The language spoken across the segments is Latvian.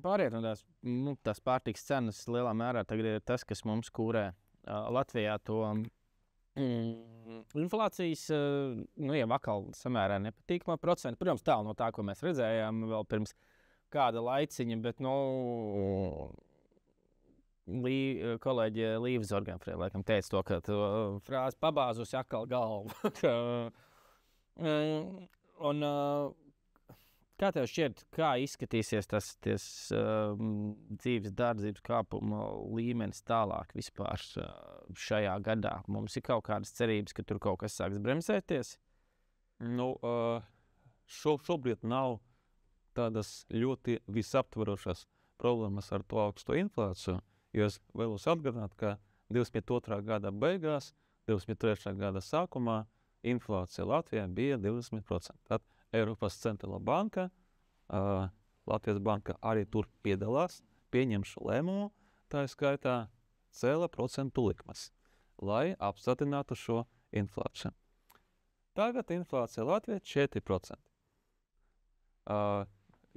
Pārējāt no tās pārtikas cenas lielā mērā tagad ir tas, kas mums kūrē Latvijā to inflācijas, jau atkal samērā nepatīkamā procenta. Protams, tālu no tā, ko mēs redzējām vēl pirms kāda laiciņa, bet, kolēģi Līva Zorgenfrē laikam teica to, ka to frāzi pabāzusi atkal galvu. Kā tev šķiet, kā izskatīsies tas dzīves dārdzības kāpuma līmenis tālāk vispār šajā gadā? Mums ir kaut kādas cerības, ka tur kaut kas sāks bremzēties? Šobrīd nav tādas ļoti visaptvarošas problēmas ar to augsto inflāciju, jo es vēlos atgādināt, ka 22. gada beigās, 23. gada sākumā inflācija Latvijā bija 20%. Tad Eiropas centrālā banka, Latvijas banka arī tur piedalās, pieņem šo lēmumu, tā skaitā cēla procentu likmes, lai apstādinātu šo inflāciju. Tagad inflācija Latvijā 4%.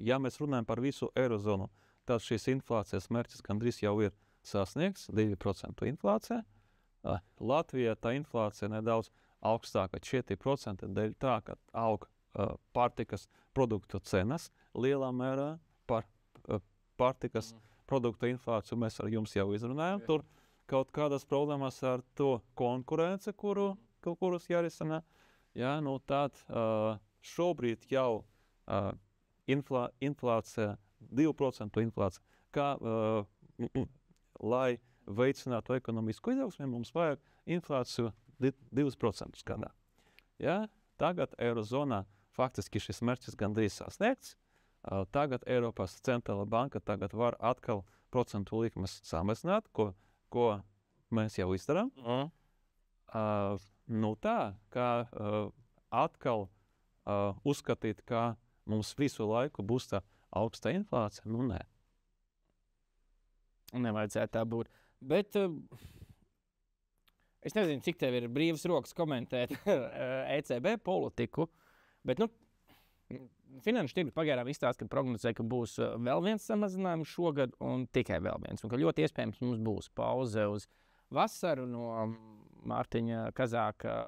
Ja mēs runājam par visu Eirozonu, tad šīs inflācijas mērķis gandrīz jau ir sasniegts, 2% inflācija. Latvijā tā inflācija nedaudz augstāka 4% dēļ tā, ka aug pārtikas produktu cenas lielā mērā par pārtikas produktu inflāciju mēs ar jums jau izrunājam. Tur kaut kādas problēmas ar to konkurence, kurus jārisina. Ja, tad šobrīd jau inflācija, 2% inflācija, kā lai veicinātu ekonomisku izaugsmi, mums vajag inflāciju 2% gadā. Ja, tagad Eirozonā faktiski šis mērķis gandrīz sasniegts. Tagad Eiropas centrālā banka var atkal procentu likmes samazināt, ko mēs jau izdarām. Tā, kā atkal uzskatīt, ka mums visu laiku būs tā augsta inflācija, nē. Nevajadzētu tā būt. Bet es nezinu, cik tev ir brīvas rokas komentēt ECB politiku, bet finanšu tirgi pagaidām izstāsta, ka prognozē, ka būs vēl viens samazinājums šogad un tikai vēl viens. Un ka ļoti iespējams mums būs pauze uz vasaru no Mārtiņa Kazāka,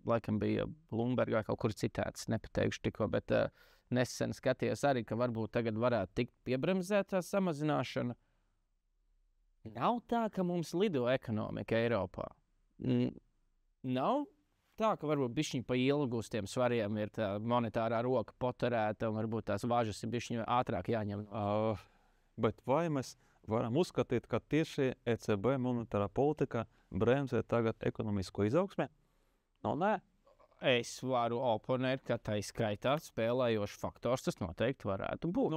laikam bija Bloombergā kaut kur citēts, nepateikšu tikko, bet nesen skatījos arī, ka varbūt tagad varētu tikt piebremzētā samazināšana. Nav tā, ka mums lido ekonomika Eiropā. Nav tā, ka varbūt bišķiņ pa ilgu uz tiem svariem ir tā monetārā roka poterēta un varbūt tās važas ir bišķiņ ātrāk jāņem. Bet vai mēs varam uzskatīt, ka tieši ECB monetārā politika bremzē tagad ekonomisko izaugsmi? Nē. Es varu oponēt, ka tai skaitā spēlējošs faktors tas noteikti varētu būt.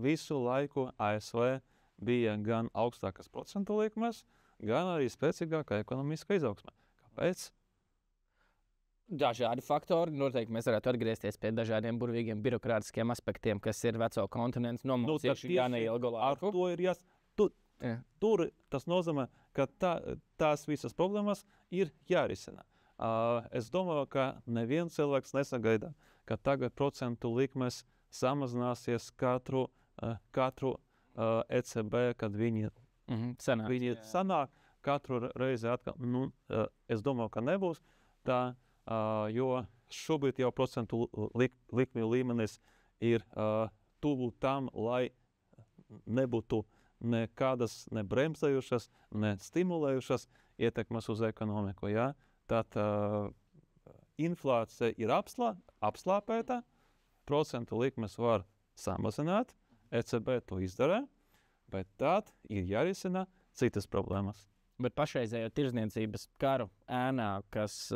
Visu laiku ASV bija gan augstākas procentu likmes, gan arī spēcīgāka ekonomiska izaugsme. Kāpēc? Dažādi faktori. Noteikti mēs varētu atgriezties pie dažādiem burvīgiem birokrātiskiem aspektiem, kas ir veco kontinentu nomocījuši gan ilgu laiku. Tur tas nozīmē, ka tās visas problēmas ir jārisina. Es domāju, ka neviens cilvēks nesagaida, ka tagad procentu likmes samazināsies katru ECB, kad viņi sanāk katru reizi atkal. Es domāju, ka nebūs tā, jo šobrīd jau procentu likmju līmenis ir tuvu tam, lai nebūtu nekādas ne bremzējušas, ne stimulējušas ietekmes uz ekonomiku. Ja? Tad inflācija ir apslāpēta, procentu likmes var samazināt, ECB to izdara, bet tad ir jārisina citas problēmas. Bet pašreizējo tirdzniecības karu ēnā, kas,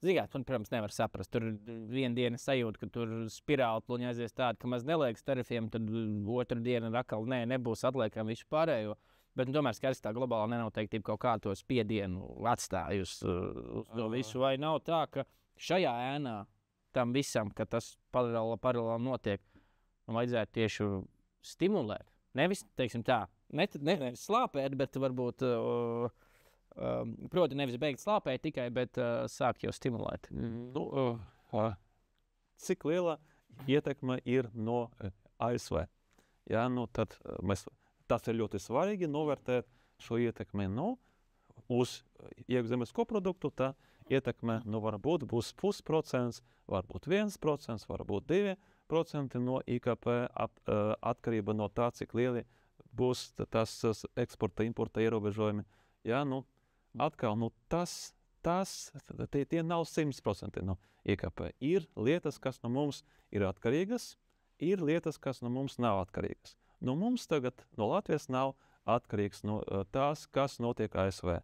protams, nevar saprast. Tur viena diena sajūta, ka tur spirāli pluņi aizies tādi, ka maz neliekas tarifiem, tad otra diena atkal nebūs, atliekam visu pārējo. Bet tomēr skaidrs, tā globālā nenoteiktība kaut kā to spiedienu atstājusi uz to visu. Vai nav tā, ka šajā ēnā tam visam, ka tas paralēli notiek, vajadzētu tieši stimulēt? Nevis, teiksim tā, nevis slāpēt, bet varbūt, proti nevis beigt slāpēt tikai, bet sākt jau stimulēt. Cik liela ietekme ir no ASV. Ja, nu, tad tas ir ļoti svarīgi novērtēt šo ietekmi uz iekšzemes koproduktu. Tā ietekme varbūt būs 0,5%, varbūt 1%, varbūt 2% no IKP atkarība no tā, cik lieli būs tas eksporta, importa ierobežojumi. Ja, atkal, tie nav 100% no IKP. Ir lietas, kas no mums ir atkarīgas, ir lietas, kas no mums nav atkarīgas. No mums tagad, no Latvijas nav atkarīgs no tās, kas notiek ASV.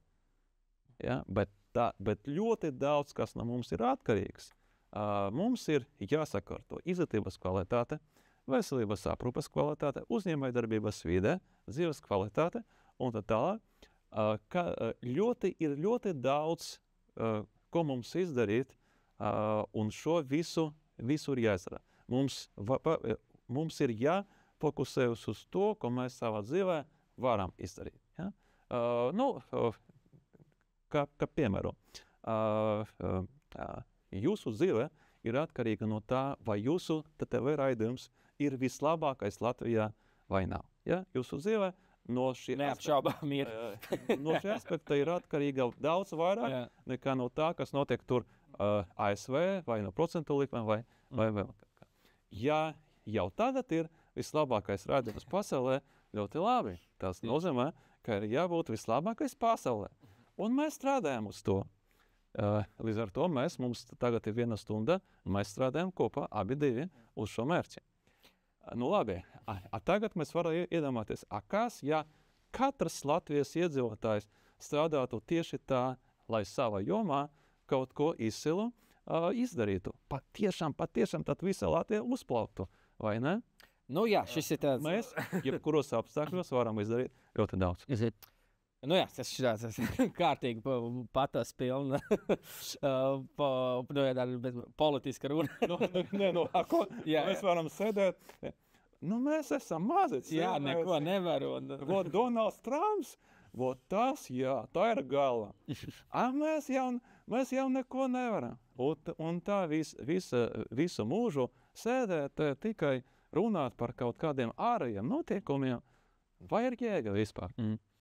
Ja? Bet ļoti daudz, kas no mums ir atkarīgs. Mums ir jāsakārto izglītības kvalitāte, veselības aprūpes kvalitāte, uzņēmējdarbības vide, dzīves kvalitāte un tā tālāk. Ir ļoti daudz, ko mums izdarīt, un šo visu ir jāizdara. Mums ir jāfokusējas uz to, ko mēs savā dzīvē varam izdarīt. Ja? Kā piemēru, jūsu dzīve ir atkarīga no tā, vai jūsu TV raidījums ir vislabākais Latvijā vai nav. Ja? Jūsu dzīve no šī aspekta ir atkarīga daudz vairāk nekā no tā, kas notiek tur ASV vai no procentu likmēm vai vēl kā. Ja jau tagad ir vislabākais raidījums pasaulē, ļoti labi. Tas nozīmē, ka ir jābūt vislabākais pasaulē. Un mēs strādājam uz to. Līdz ar to mums tagad ir 1 stunda, un mēs strādājam kopā abi divi uz šo mērķi. Labi, tagad mēs varam iedomāties, kas, ja katrs Latvijas iedzīvotājs strādātu tieši tā, lai savā jomā kaut ko izcilu izdarītu. Patiešām tad visa Latvija uzplauktu, vai ne? Šis ir tāds. Mēs, jebkuros apstākļos, varam izdarīt ļoti daudz. Tas ir tāds kārtīgi patas pilna politiska runa. Mēs varam sēdēt. Mēs esam mazi. Neko nevar. Donalds Trumps, tā ir galva. Mēs jau neko nevaram. Un tā visu mūžu sēdēt tikai runāt par kaut kādiem ārējiem notiekumiem, vai ir jēga vispār?